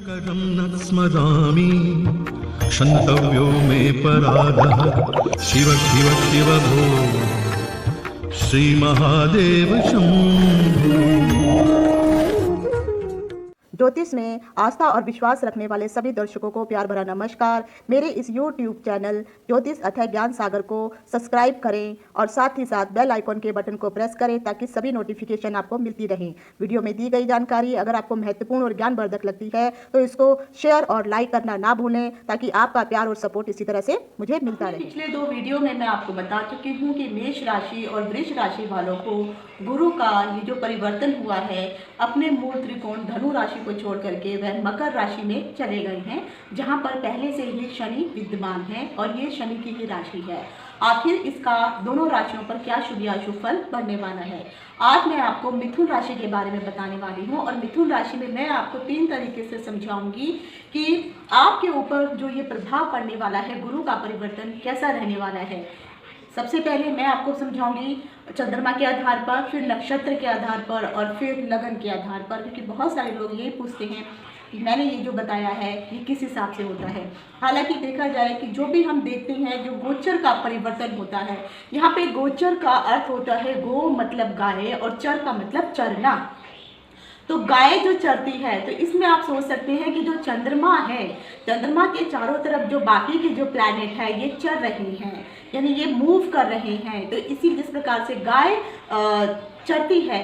शङ्करं न स्मरामि क्षन्तव्यो मे पराधः शिव शिव शिव भो श्रीमहादेव शम्भो। ज्योतिष में आस्था और विश्वास रखने वाले सभी दर्शकों को प्यार भरा नमस्कार। मेरे इस YouTube चैनल ज्योतिष अथय ज्ञान सागर को सब्सक्राइब करें और साथ ही साथ बेल आइकॉन के बटन को प्रेस करें ताकि सभी नोटिफिकेशन आपको मिलती रहें। वीडियो में दी गई जानकारी अगर आपको महत्वपूर्ण और ज्ञानवर्धक लगती है तो इसको शेयर और लाइक करना ना भूलें ताकि आपका प्यार और सपोर्ट इसी तरह से मुझे मिलता रहे। पिछले 2 वीडियो में मैं आपको बता चुकी हूँ कि मेष राशि और वृष राशि वालों को गुरु का ये जो परिवर्तन हुआ है अपने मूल त्रिकोण धनु राशि को छोड़ करके वह मकर राशि में चले गए हैं, जहां पर पहले से ही शनि विद्यमान है और ये शनि की ही राशि है। आखिर इसका दोनों राशियों पर क्या शुभ या अशुभ फल बनने वाला है, आज मैं आपको मिथुन राशि के बारे में बताने वाली हूँ। और मिथुन राशि में मैं आपको 3 तरीके से समझाऊंगी कि आपके ऊपर जो ये प्रभाव पड़ने वाला है गुरु का परिवर्तन कैसा रहने वाला है। सबसे पहले मैं आपको समझाऊंगी चंद्रमा के आधार पर, फिर नक्षत्र के आधार पर और फिर लगन के आधार पर, क्योंकि बहुत सारे लोग यही पूछते हैं कि मैंने ये जो बताया है ये किस हिसाब से होता है। हालांकि देखा जाए कि जो भी हम देखते हैं जो गोचर का परिवर्तन होता है, यहाँ पे गोचर का अर्थ होता है गो मतलब गाय और चर का मतलब चरना। तो गाय जो चरती है तो इसमें आप सोच सकते हैं कि जो चंद्रमा है, चंद्रमा के चारों तरफ जो बाकी के जो प्लैनेट है ये चल रहे हैं, यानी ये मूव कर रहे हैं। तो इसी जिस प्रकार से गाय चरती है,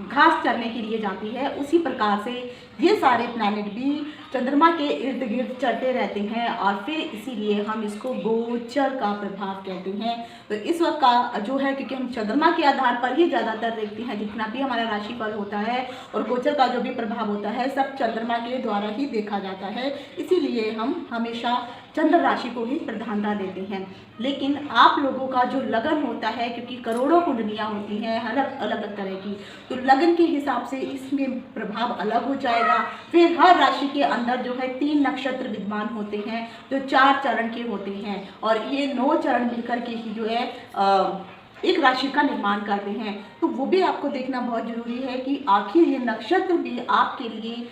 घास चरने के लिए जाती है, उसी प्रकार से ये सारे प्लैनेट भी चंद्रमा के इर्द गिर्द चलते रहते हैं और फिर इसीलिए हम इसको गोचर का प्रभाव कहते हैं। तो इस वक्त का जो है, क्योंकि हम चंद्रमा के आधार पर ही ज़्यादातर देखते हैं, जितना भी हमारा राशिफल होता है और गोचर का जो भी प्रभाव होता है सब चंद्रमा के द्वारा ही देखा जाता है, इसीलिए हम हमेशा चंद्र राशि को ही प्रधानता देते हैं। लेकिन आप लोगों का जो लगन होता है, क्योंकि करोड़ों कुंडलियाँ होती हैं अलग अलग तरह की, तो लगन के हिसाब से इसमें प्रभाव अलग हो जाएगा। फिर हर राशि के अंदर जो है 3 नक्षत्र विद्यमान होते हैं जो 4 चरण के होते हैं और ये 9 चरण मिलकर के ही जो है एक राशि का निर्माण करते हैं। तो वो भी आपको देखना बहुत जरूरी है कि आखिर ये नक्षत्र भी आपके लिए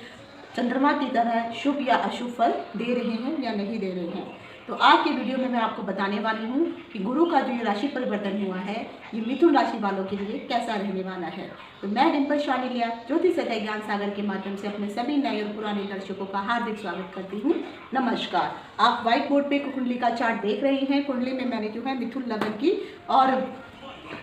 चंद्रमा की तरह शुभ या अशुभ फल दे रहे हैं या नहीं दे रहे हैं। तो आज के वीडियो में मैं आपको बताने वाली हूँ कि गुरु का जो ये राशि परिवर्तन हुआ है ये मिथुन राशि वालों के लिए कैसा रहने वाला है। तो मैं डिम्पल शानिलिया ज्योतिष अथय ज्ञान सागर के माध्यम से अपने सभी नए और पुराने दर्शकों का हार्दिक स्वागत करती हूँ। नमस्कार। आप व्हाइट बोर्ड पे कुंडली का चार्ट देख रहे हैं। कुंडली में मैंने जो है मिथुन लगन की और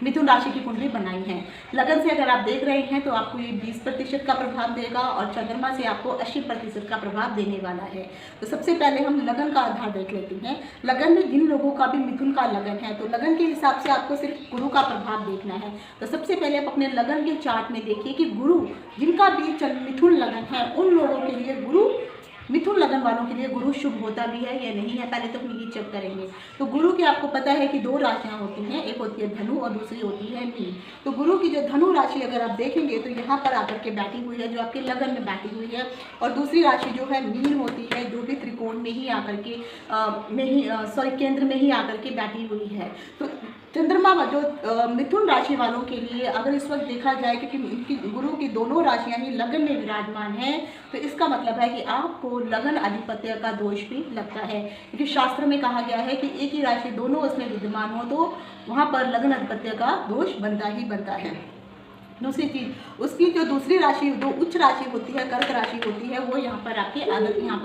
मिथुन राशि की कुंडली बनाई है। लगन से अगर आप देख रहे हैं तो आपको ये 20% का प्रभाव देगा और चंद्रमा से आपको 80% का प्रभाव देने वाला है। तो सबसे पहले हम लगन का आधार देख लेते हैं। लगन में जिन लोगों का भी मिथुन का लगन है तो लगन के हिसाब से आपको सिर्फ गुरु का प्रभाव देखना है। तो सबसे पहले आप अपने लगन के चार्ट में देखिए कि गुरु जिनका भी मिथुन लगन है उन लोगों के लिए गुरु, मिथुन लगन वालों के लिए गुरु शुभ होता भी है या नहीं है, पहले तो हम ये चेक करेंगे। तो गुरु की आपको पता है कि 2 राशियां होती हैं, एक होती है धनु और दूसरी होती है मीन। तो गुरु की जो धनु राशि अगर आप देखेंगे तो यहाँ पर आकर के बैठी हुई है, जो आपके लगन में बैठी हुई है। और दूसरी राशि जो है मीन होती है, जो भी त्रिकोण में ही आकर के केंद्र में ही आकर के बैठी हुई है। तो चंद्रमा जो मिथुन राशि वालों के लिए अगर इस वक्त देखा जाए, क्योंकि इनकी गुरु की दोनों राशियां ही लगन में विराजमान हैं, तो इसका मतलब है कि आपको लगन अधिपत्य का दोष भी लगता है। क्योंकि शास्त्र में कहा गया है कि एक ही राशि दोनों उसमें विद्यमान हो तो वहाँ पर लगन अधिपत्य का दोष बनता ही बनता है। दूसरी चीज़, उसकी जो दूसरी राशि, जो उच्च राशि होती है, कर्क राशि होती है, वो यहाँ पर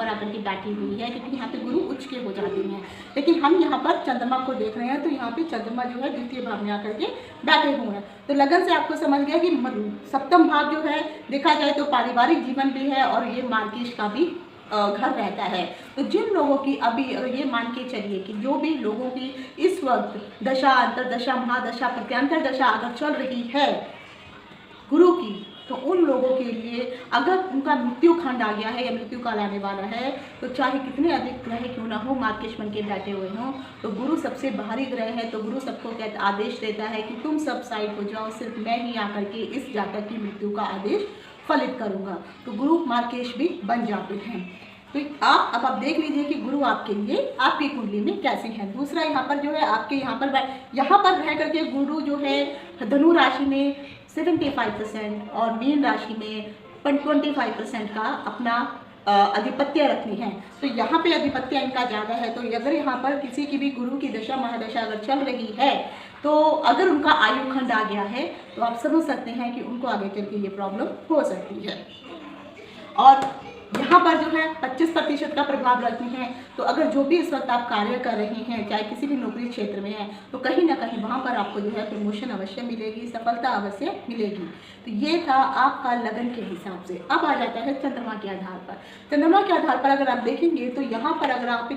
आकर के बैठी हुई है, क्योंकि यहाँ पे गुरु उच्च के हो जाते हैं। लेकिन हम यहाँ पर चंद्रमा को देख रहे हैं तो यहाँ पे चंद्रमा जो है द्वितीय भाव में आकर के बैठे हुए हैं। तो लगन से आपको समझ गया कि सप्तम भाव जो है देखा जाए तो पारिवारिक जीवन भी है और ये मार्केश का भी घर रहता है। तो जिन लोगों की अभी ये मान के चलिए कि जो भी लोगों की इस वक्त दशा, अंतरदशा, महादशा, प्रत्यांतर दशा अगर चल रही है गुरु की, तो उन लोगों के लिए अगर उनका मृत्यु खंड आ गया है या मृत्यु काल आने वाला है तो चाहे कितने अधिक ग्रह क्यों ना हो मार्केश बन के बैठे हुए हों, तो गुरु सबसे बाहरी ग्रह है। तो गुरु सबको आदेश देता है कि तुम सब साइड हो जाओ, सिर्फ मैं ही आकर के इस जातक की मृत्यु का आदेश फलित करूँगा। तो गुरु मार्केश भी बन जाते हैं। तो अब आप देख लीजिए कि गुरु आपके लिए आपकी कुंडली में कैसे हैं। दूसरा यहाँ पर जो है आपके यहाँ पर रह करके गुरु जो है धनु राशि में 75% और मीन राशि में 25% का अपना अधिपत्य रखनी है। तो यहाँ पे अधिपत्य इनका ज़्यादा है। तो अगर यहाँ पर किसी की भी गुरु की दशा महादशा अगर चल रही है, तो अगर उनका आयु खंड आ गया है, तो आप समझ सकते हैं कि उनको आगे चल के ये प्रॉब्लम हो सकती है। और यहाँ पर जो है 25% का प्रभाव रखती हैं। तो अगर जो भी इस वक्त आप कार्य कर रहे हैं, चाहे किसी भी नौकरी क्षेत्र में है, तो कहीं ना कहीं वहाँ पर आपको जो है प्रमोशन अवश्य मिलेगी, सफलता अवश्य मिलेगी। तो ये था आपका लगन के हिसाब से। अब आ जाता है चंद्रमा के आधार पर। चंद्रमा के आधार पर अगर आप देखेंगे तो यहाँ पर अगर आप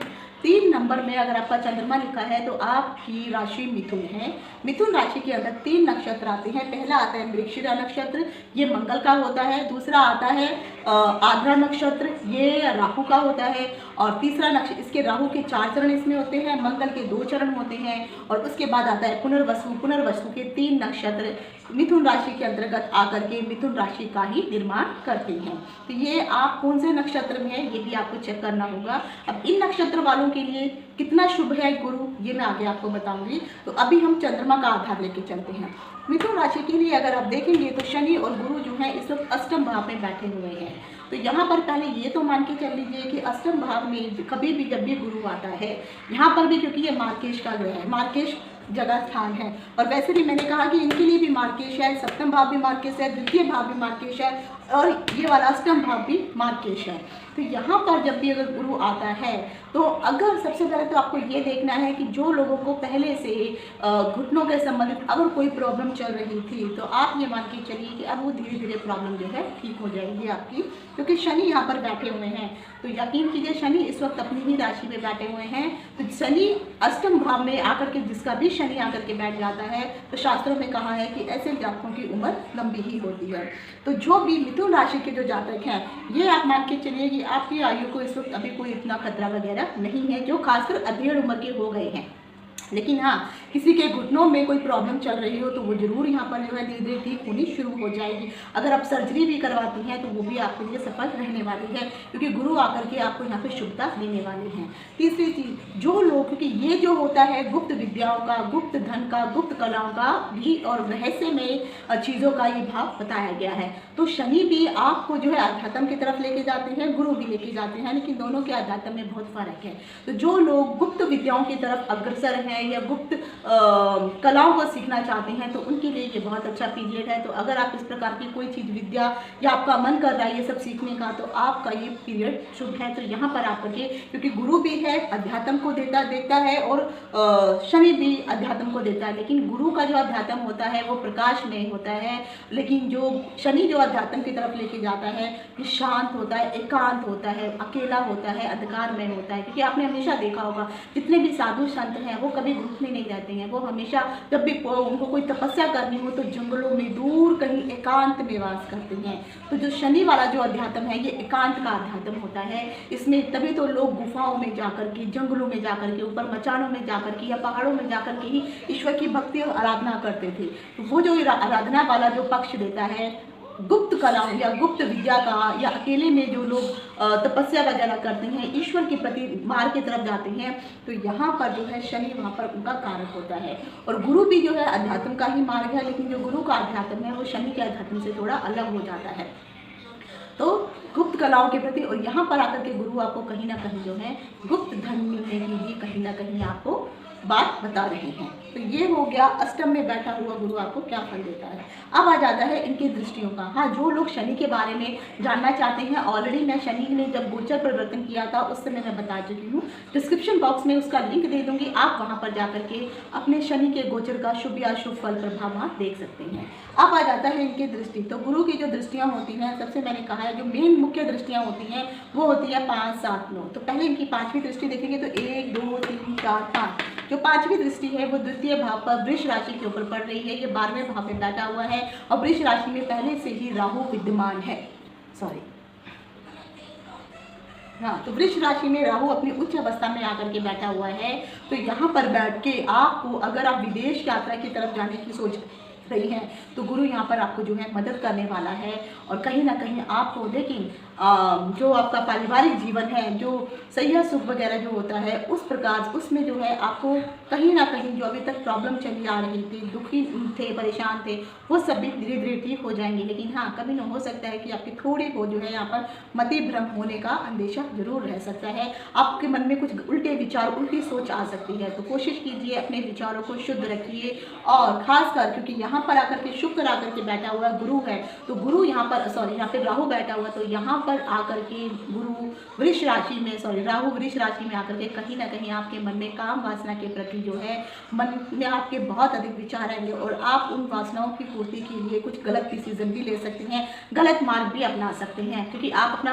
3 नंबर में अगर आपका चंद्रमा लिखा है, तो आपकी राशि मिथुन है। मिथुन राशि के अंदर 3 नक्षत्र आते हैं। पहला आता है मृगशिरा नक्षत्र, ये मंगल का होता है। दूसरा आता है आद्रा नक्षत्र, ये राहु का होता है। और तीसरा नक्षत्र, इसके राहु के 4 चरण इसमें होते हैं, मंगल के 2 चरण होते हैं। और उसके बाद आता है पुनर्वसु, पुनर्वसु के 3 नक्षत्र मिथुन राशि के अंतर्गत आकर के मिथुन राशि का ही निर्माण करते हैं। तो ये आप कौन से नक्षत्र में है, ये भी आपको चेक करना होगा। अब इन नक्षत्र वालों के लिए कितना शुभ है गुरु, ये मैं आगे आपको बताऊंगी। तो अभी हम चंद्रमा का आधार लेके चलते हैं। मिथुन राशि के लिए अगर आप देखेंगे तो शनि और गुरु जो है इस वक्त अष्टम भाव में बैठे हुए हैं। तो यहाँ पर पहले ये तो मान के चल लीजिए कि अष्टम भाव में कभी भी जब भी गुरु आता है, यहाँ पर भी क्योंकि ये मार्केश का ग्रह है, मार्केश जगह स्थान है। और वैसे भी मैंने कहा कि इनके लिए भी मार्केश है, सप्तम भाव भी मार्केश है, द्वितीय भाव भी मार्केश है, और ये वाला अष्टम भाव भी मार्केश है। तो यहाँ पर जब भी अगर गुरु आता है, तो अगर सबसे पहले तो आपको ये देखना है कि जो लोगों को पहले से घुटनों के संबंधित अगर कोई प्रॉब्लम चल रही थी, तो आप ये मान के चलिए कि अब वो धीरे धीरे प्रॉब्लम जो है ठीक हो जाएगी आपकी, क्योंकि शनि यहाँ पर बैठे हुए हैं। तो यकीन कीजिए शनि इस वक्त अपनी ही राशि में बैठे हुए हैं। तो शनि अष्टम भाव में आकर के, जिसका भी शनि आकर के बैठ जाता है, तो शास्त्रों में कहा है कि ऐसे जातकों की उम्र लंबी ही होती है। तो जो भी मिथुन राशि के जो जातक हैं, ये आप मान के चलिए कि आपकी आयु को इस वक्त अभी कोई इतना खतरा वगैरह नहीं है, जो खासकर अधेड़ उम्र के हो गए हैं। लेकिन हाँ, किसी के घुटनों में कोई प्रॉब्लम चल रही हो, तो वो जरूर यहाँ पर जो है धीरे धीरे ठीक होनी शुरू हो जाएगी। अगर आप सर्जरी भी करवाती हैं, तो वो भी आपके लिए सफल रहने वाली है, क्योंकि गुरु आकर के आपको यहाँ पे शुभता देने वाले हैं। तीसरी चीज़, जो लोग, क्योंकि ये जो होता है गुप्त विद्याओं का, गुप्त धन का, गुप्त कलाओं का भी और रहस्यमय चीज़ों का ये भाव बताया गया है। तो शनि भी आपको जो है अध्यात्म की तरफ लेके जाते हैं, गुरु भी लेके जाते हैं, लेकिन दोनों के अध्यात्म में बहुत फर्क है। तो जो लोग गुप्त विद्याओं की तरफ अग्रसर हैं या गुप्त कलाओं को सीखना चाहते हैं, तो उनके लिए ये बहुत अच्छा पीरियड है। तो अगर आप इस प्रकार की कोई चीज़ विद्या या आपका मन कर रहा है ये सब सीखने का, तो आपका ये पीरियड शुभ है। तो यहाँ पर आप करके, क्योंकि गुरु भी है अध्यात्म को देता है, और शनि भी अध्यात्म को देता है। लेकिन गुरु का जो अध्यात्म होता है वो प्रकाश में होता है, लेकिन जो शनि जो अध्यात्म की तरफ लेके जाता है, ये शांत होता है, एकांत होता है, अकेला होता है, अंधकार में होता है। क्योंकि आपने हमेशा देखा होगा जितने भी साधु संत हैं वो कभी ग्रुप में नहीं रहते हैं। वो हमेशा जब भी उनको कोई तपस्या करनी हो, तो जंगलों में दूर कहीं एकांत में वास करते हैं। तो जो शनि वाला जो अध्यात्म है, ये एकांत का अध्यात्म होता है। इसमें तभी तो लोग गुफाओं में जाकर के, जंगलों में जाकर के, ऊपर मचानों में जाकर के या पहाड़ों में जाकर के ही ईश्वर की भक्ति और आराधना करते थे। तो वो जो आराधना वाला जो पक्ष देता है, गुप्त कलाओं या गुप्त विद्या का, या अकेले में जो लोग तपस्या वगैरह करते हैं, ईश्वर के प्रति मार्ग की तरफ जाते हैं, तो यहाँ पर जो है शनि वहाँ पर उनका कारक होता है। और गुरु भी जो है अध्यात्म का ही मार्ग है, लेकिन जो गुरु का अध्यात्म है वो शनि के अध्यात्म से थोड़ा अलग हो जाता है। तो गुप्त कलाओं के प्रति, और यहाँ पर आकर के गुरु आपको कहीं ना कहीं जो है गुप्त धन मिलने की भी कहीं ना कहीं आपको बात बता रहे हैं। तो ये हो गया अष्टम में बैठा हुआ गुरु आपको क्या फल देता है। अब आ जाता है इनकी दृष्टियों का। हाँ, जो लोग शनि के बारे में जानना चाहते हैं, ऑलरेडी मैं शनि ने जब गोचर परिवर्तन किया था उस समय मैं बता चुकी हूँ। डिस्क्रिप्शन बॉक्स में उसका लिंक दे दूंगी, आप वहाँ पर जा करके अपने शनि के गोचर का शुभ या अशुभ फल प्रभाव वहाँ देख सकते हैं। अब आ जाता है इनकी दृष्टि। तो गुरु की जो दृष्टियाँ होती हैं, सबसे मैंने कहा है जो मेन मुख्य दृष्टियाँ होती हैं वो होती है 5, 7, 9। तो पहले इनकी 5वीं दृष्टि देखेंगे तो 1, 2, 3, 4, 5। जो 5वीं दृष्टि है वो द्वितीय भाव पर वृष राशि के ऊपर पड़ रही है। ये 12वें भाव में बैठा हुआ है और वृष राशि में पहले से ही राहु विद्यमान है। हाँ, तो वृष राशि में राहु अपनी उच्च अवस्था में आकर के बैठा हुआ है। तो यहाँ पर बैठ के आपको, अगर आप विदेश यात्रा की तरफ जाने की सोच रही हैं, तो गुरु यहाँ पर आपको जो है मदद करने वाला है। और कहीं ना कहीं आपको, लेकिन जो आपका पारिवारिक जीवन है, जो सैया सुख वगैरह जो होता है, उस प्रकार उसमें जो है आपको कहीं ना कहीं जो अभी तक प्रॉब्लम चली आ रही थी, दुखी थे, परेशान थे, वो सब भी धीरे धीरे ठीक हो जाएंगे। लेकिन हाँ, कभी ना हो सकता है कि आपकी थोड़ी बहुत जो है यहाँ पर मति भ्रम होने का अंदेशा जरूर रह सकता है। आपके मन में कुछ उल्टे विचार, उल्टी सोच आ सकती है। तो कोशिश कीजिए अपने विचारों को शुद्ध रखिए। और खासकर क्योंकि यहाँ पर आकर के शुक्र आकर के बैठा हुआ गुरु है, तो गुरु यहाँ पर यहाँ पे राहु बैठा हुआ, तो यहाँ पर आकर के गुरु वृष राशि में राहु वृष राशि में आकर के कहीं ना कहीं आपके मन में काम वासना के प्रति जो है मन में आपके बहुत अधिक विचार आएंगे और आप उन वासनाओं की पूर्ति के लिए कुछ गलत डिसीजन भी ले सकते हैं, गलत मार्ग भी अपना सकते हैं, क्योंकि आप अपना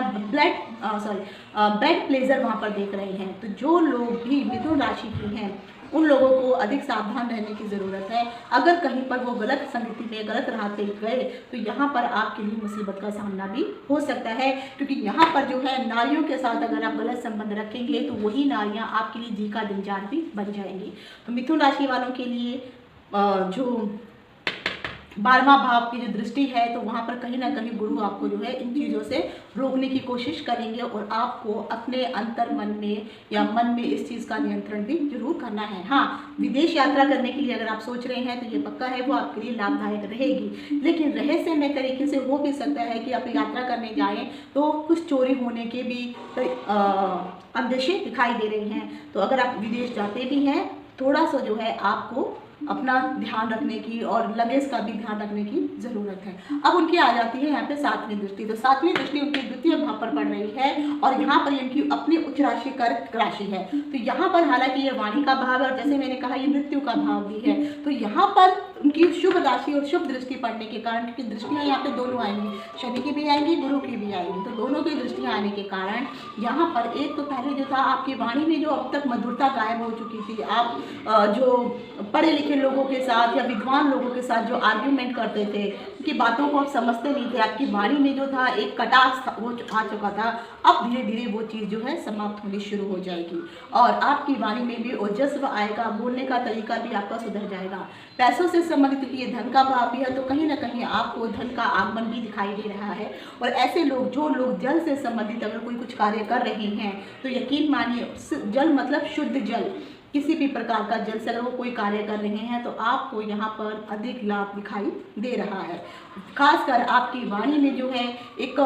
बैड प्लेजर वहाँ पर देख रहे हैं। तो जो लोग भी मिथुन राशि के हैं उन लोगों को अधिक सावधान रहने की ज़रूरत है। अगर कहीं पर वो गलत संगति में, गलत राह पे गए तो यहाँ पर आपके लिए मुसीबत का सामना भी हो सकता है, क्योंकि यहाँ पर जो है नारियों के साथ अगर आप गलत संबंध रखेंगे तो वही नारियाँ आपके लिए जी का दिनजार भी बन जाएंगी। तो मिथुन राशि वालों के लिए जो 12वां भाव की जो दृष्टि है, तो वहाँ पर कहीं ना कहीं गुरु आपको जो है इन चीज़ों से रोकने की कोशिश करेंगे और आपको अपने अंतर मन में या मन में इस चीज़ का नियंत्रण भी जरूर करना है। हाँ, विदेश यात्रा करने के लिए अगर आप सोच रहे हैं तो ये पक्का है वो आपके लिए लाभदायक रहेगी, लेकिन रहस्यमय तरीके से हो भी सकता है कि आप यात्रा करने जाएँ तो कुछ चोरी होने के भी अंदेशे दिखाई दे रहे हैं। तो अगर आप विदेश जाते भी हैं, थोड़ा सा जो है आपको अपना ध्यान रखने की और लगेज का भी ध्यान रखने की ज़रूरत है। अब उनकी आ जाती है यहाँ पे 7वीं दृष्टि। तो 7वीं दृष्टि उनकी द्वितीय भाव पर पड़ रही है और यहाँ पर इनकी अपनी उच्च राशि कर्क राशि है। तो यहाँ पर हालांकि ये वाणी का भाव है और जैसे मैंने कहा ये मृत्यु का भाव भी है, तो यहाँ पर उनकी शुभ राशि और शुभ दृष्टि पड़ने के कारण, क्योंकि दृष्टियाँ यहाँ पे दोनों आएंगी, शनि की भी आएंगी, गुरु की भी आएंगी, तो दोनों की दृष्टियाँ आने के कारण यहाँ पर एक तो पहले जो था आपकी वाणी में जो अब तक मधुरता गायब हो चुकी थी, आप जो पढ़े लिखे लोगों के साथ या विद्वान लोगों के साथ जो आर्ग्यूमेंट करते थे, उनकी बातों को आप समझते नहीं थे, आपकी वाणी में जो था एक कटाक्ष वो आ चुका था, अब धीरे धीरे वो चीज़ जो है समाप्त होनी शुरू हो जाएगी और आपकी वाणी में भी ओजस्व आएगा, बोलने का तरीका भी आपका सुधर जाएगा। पैसों से संबंधित ये धन का भाव भी है, तो कहीं ना कहीं आपको धन का आगमन भी दिखाई दे रहा है। और ऐसे लोग जो लोग जल से संबंधित अगर कोई कुछ कार्य कर रहे हैं तो यकीन मानिए, जल मतलब शुद्ध जल, किसी भी प्रकार का जल से अगर वो कोई कार्य कर रहे हैं तो आपको यहाँ पर अधिक लाभ दिखाई दे रहा है। खासकर आपकी वाणी में जो है एक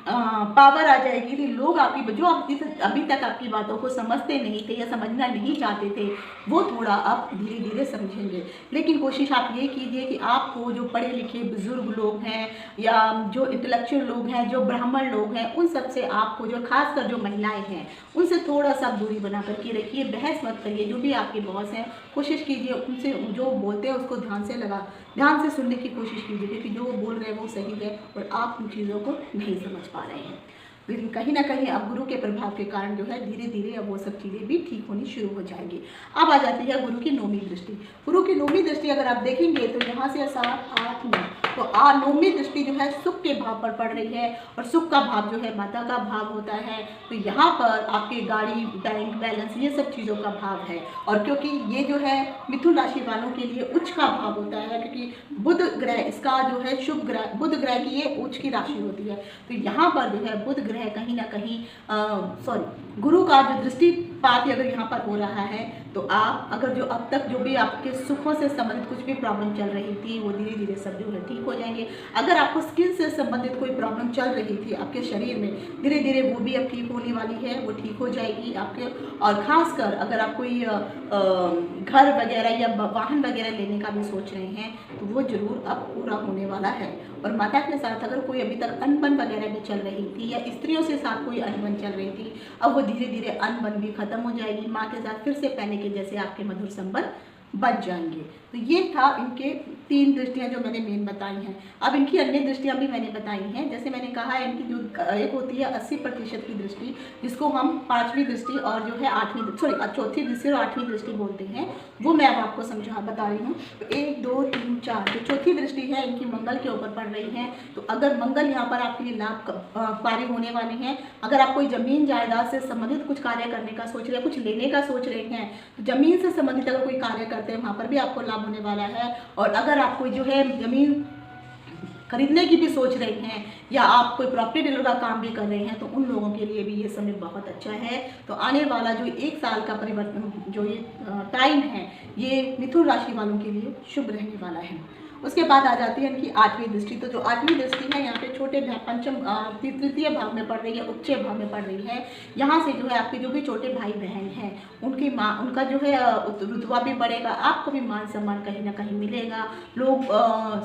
पावर आ जाएगी कि लोग आपकी जो अभी तक आपकी बातों को समझते नहीं थे या समझना नहीं चाहते थे, वो थोड़ा अब धीरे धीरे समझेंगे। लेकिन कोशिश आप ये कीजिए कि आपको जो पढ़े लिखे बुजुर्ग लोग हैं या जो इंटेलेक्चुअल लोग हैं, जो ब्राह्मण लोग हैं, उन सब से आपको, जो खासकर जो महिलाएं हैं, उनसे थोड़ा सा दूरी बना करके रखिए, बहस मत करिए। जो भी आपके बॉस हैं कोशिश कीजिए उनसे जो बोलते हैं उसको ध्यान से सुनने की कोशिश कीजिए, क्योंकि जो वो बोल रहे हैं वो सही है और आप उन चीज़ों को नहीं समझ पा रहे हैं। लेकिन कहीं ना कहीं अब गुरु के प्रभाव के कारण जो है धीरे धीरे अब वो सब चीज़ें भी ठीक होनी शुरू हो जाएंगी। अब आ जाती है गुरु की 9वीं दृष्टि। गुरु की 9वीं दृष्टि अगर आप देखेंगे तो यहाँ से 7, 8, 9, तो 9वीं दृष्टि जो है सुख के भाव पर पड़ रही है और सुख का भाव जो है माता का भाव होता है। तो यहाँ पर आपके गाड़ी, बैंक बैलेंस, ये सब चीज़ों का भाव है। और क्योंकि ये जो है मिथुन राशि वालों के लिए उच्च का भाव होता है, क्योंकि बुध ग्रह इसका जो है शुभ ग्रह, बुध ग्रह की ये उच्च की राशि होती है। तो यहाँ पर जो है बुध ग्रह कहीं ना कहीं गुरु का जो दृष्टिपात अगर यहाँ पर हो रहा है, तो आप अगर जो अब तक जो भी आपके सुखों से संबंधित कुछ भी प्रॉब्लम चल रही थी वो धीरे धीरे सब जो है ठीक हो जाएंगे। अगर आपको स्किन से संबंधित कोई प्रॉब्लम चल रही थी आपके शरीर में, धीरे धीरे वो भी अब ठीक होने वाली है, वो ठीक हो जाएगी आपके। और खासकर अगर आप कोई घर वगैरह या वाहन वगैरह लेने का भी सोच रहे हैं तो वो जरूर अब पूरा होने वाला है। और माता के साथ अगर कोई अभी तक अनबन वगैरह भी चल रही थी या स्त्रियों से साथ कोई अनबन चल रही थी, अब वो धीरे धीरे अनबन भी खत्म हो जाएगी। माँ के साथ फिर से पहले के जैसे आपके मधुर संबंध बच जाएंगे। तो ये था इनके 3 दृष्टियां जो मैंने मेन बताई हैं। अब इनकी अन्य दृष्टियां भी मैंने बताई हैं। जैसे मैंने कहा है इनकी जो एक होती है 80% की दृष्टि, जिसको हम 5वीं दृष्टि और जो है चौथी दृष्टि और 8वीं दृष्टि बोलते हैं, वो मैं अब आपको बता रही हूँ। तो 1, 2, 3, 4 जो चौथी दृष्टि है इनकी मंगल के ऊपर पड़ रही है। तो अगर मंगल यहाँ पर आपके लिए लाभकारी होने वाले हैं, अगर आप कोई जमीन जायदाद से संबंधित कुछ कार्य करने का सोच रहे हैं, कुछ लेने का सोच रहे हैं, तो जमीन से संबंधित अगर कोई कार्य करते हैं वहाँ पर भी आपको लाभ होने वाला है। और अगर आप कोई जो है जमीन खरीदने की भी सोच रहे हैं या आप कोई प्रॉपर्टी डीलर का काम भी कर रहे हैं, तो उन लोगों के लिए भी ये समय बहुत अच्छा है। तो आने वाला जो 1 साल का परिवर्तन, जो ये टाइम है, ये मिथुन राशि वालों के लिए शुभ रहने वाला है। उसके बाद आ जाती है इनकी 8वीं दृष्टि। तो जो 8वीं दृष्टि है यहाँ पे छोटे पंचम तृतीय भाव में पड़ रही है, उच्च भाव में पड़ रही है। यहाँ से जो है आपके जो भी छोटे भाई बहन हैं उनकी माँ, उनका जो है रुतबा भी बढ़ेगा, आपको भी मान सम्मान कहीं ना कहीं मिलेगा। लोग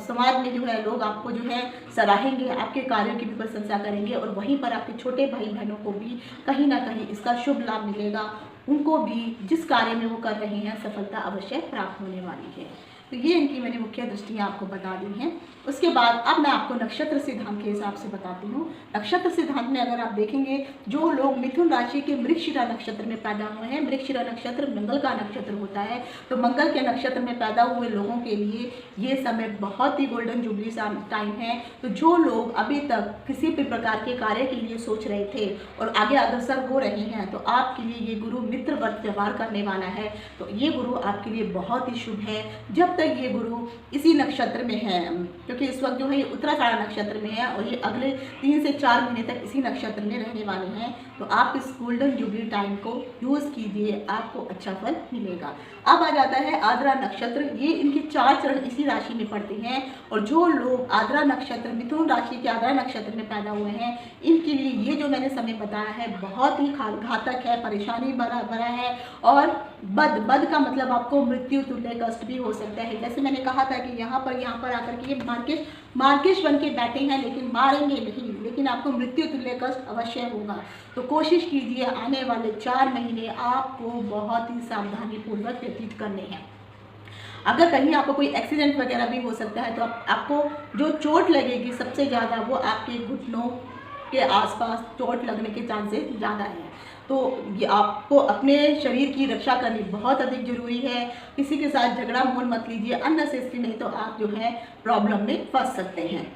समाज में जो है लोग आपको जो है सराहेंगे, आपके कार्यों की भी प्रशंसा करेंगे और वहीं पर आपके छोटे भाई बहनों को भी कहीं ना कहीं इसका शुभ लाभ मिलेगा। उनको भी जिस कार्य में वो कर रहे हैं सफलता अवश्य प्राप्त होने वाली है। तो ये इनकी मैंने मुख्य दृष्टियाँ आपको बता दी हैं। उसके बाद अब मैं आपको नक्षत्र सिद्धांत के हिसाब से बताती हूँ। नक्षत्र सिद्धांत में अगर आप देखेंगे, जो लोग मिथुन राशि के मृगशिरा नक्षत्र में पैदा हुए हैं, मृगशिरा नक्षत्र मंगल का नक्षत्र होता है, तो मंगल के नक्षत्र में पैदा हुए लोगों के लिए ये समय बहुत ही गोल्डन जुबली टाइम है। तो जो लोग अभी तक किसी भी प्रकार के कार्य के लिए सोच रहे थे और आगे अग्रसर हो रहे हैं, तो आपके लिए ये गुरु मित्रवत व्यवहार करने वाला है। तो ये गुरु आपके लिए बहुत ही शुभ है जब तक ये गुरु इसी नक्षत्र में है, क्योंकि इस वक्त जो है ये उत्तराषाढ़ नक्षत्र में है और ये अगले 3 से 4 महीने तक इसी नक्षत्र में रहने वाले हैं। तो आप इस गोल्डन जुबली टाइम को यूज़ कीजिए, आपको अच्छा फल मिलेगा। अब आ जाता है आद्रा नक्षत्र। ये इनके 4 चरण इसी राशि में पड़ते हैं और जो लोग आद्रा नक्षत्र, मिथुन राशि के आद्रा नक्षत्र में पैदा हुए हैं, इनके लिए ये जो मैंने समय बताया है बहुत ही घातक है, परेशानी भरा है और बद का मतलब आपको मृत्यु तुल्य कष्ट भी हो सकता है। जैसे मैंने कहा था कि यहाँ पर आकर के ये मार्केश बन के बैठे हैं, लेकिन मारेंगे नहीं, लेकिन आपको मृत्यु तुल्य कष्ट अवश्य होगा। तो कोशिश कीजिए आने वाले 4 महीने आपको बहुत ही सावधानी पूर्वक व्यतीत करने हैं। अगर कहीं आपको कोई एक्सीडेंट वगैरह भी हो सकता है, तो आपको जो चोट लगेगी सबसे ज़्यादा वो आपके घुटनों के आसपास चोट लगने के चांसेस ज़्यादा हैं। तो ये आपको अपने शरीर की रक्षा करनी बहुत अधिक जरूरी है। किसी के साथ झगड़ा मोल मत लीजिए अननेसेसरी, नहीं तो आप जो है प्रॉब्लम में फंस सकते हैं।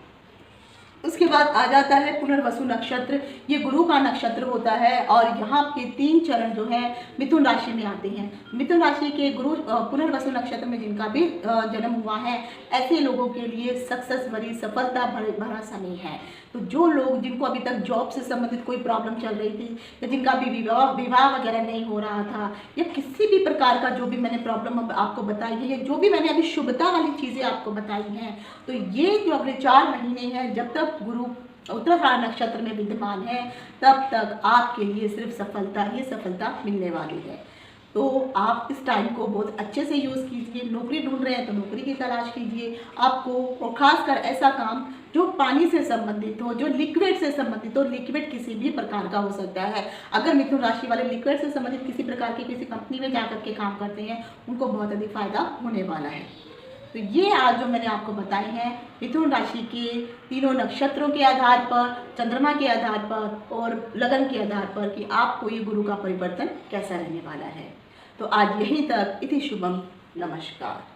उसके बाद आ जाता है पुनर्वसु नक्षत्र। ये गुरु का नक्षत्र होता है और यहाँ के 3 चरण जो है मिथुन राशि में आते हैं। मिथुन राशि के गुरु पुनर्वसु नक्षत्र में जिनका भी जन्म हुआ है, ऐसे लोगों के लिए सक्सेस भरी, सफलता भरा समय है। तो जो लोग, जिनको अभी तक जॉब से संबंधित कोई प्रॉब्लम चल रही थी या जिनका भी विवाह वगैरह नहीं हो रहा था या किसी भी प्रकार का जो भी मैंने प्रॉब्लम आपको बताई है या जो भी मैंने अभी शुभता वाली चीज़ें आपको बताई हैं, तो ये जो अगले 4 महीने हैं जब तक गुरु उत्तराषाढ़ नक्षत्र में विद्यमान है, तब तक आपके लिए सिर्फ सफलता ही सफलता मिलने वाली है। तो आप इस टाइम को बहुत अच्छे से यूज़ कीजिए। नौकरी ढूंढ रहे हैं तो नौकरी की तलाश कीजिए आपको, और ख़ासकर ऐसा काम जो पानी से संबंधित हो, जो लिक्विड से संबंधित हो। लिक्विड किसी भी प्रकार का हो सकता है। अगर मिथुन राशि वाले लिक्विड से संबंधित किसी प्रकार की किसी कंपनी में जाकर के काम करते हैं, उनको बहुत अधिक फायदा होने वाला है। तो ये आज जो मैंने आपको बताए हैं मिथुन राशि के तीनों नक्षत्रों के आधार पर, चंद्रमा के आधार पर और लगन के आधार पर कि आपको ये गुरु का परिवर्तन कैसा रहने वाला है। तो आज यहीं तक। इति शुभम, नमस्कार।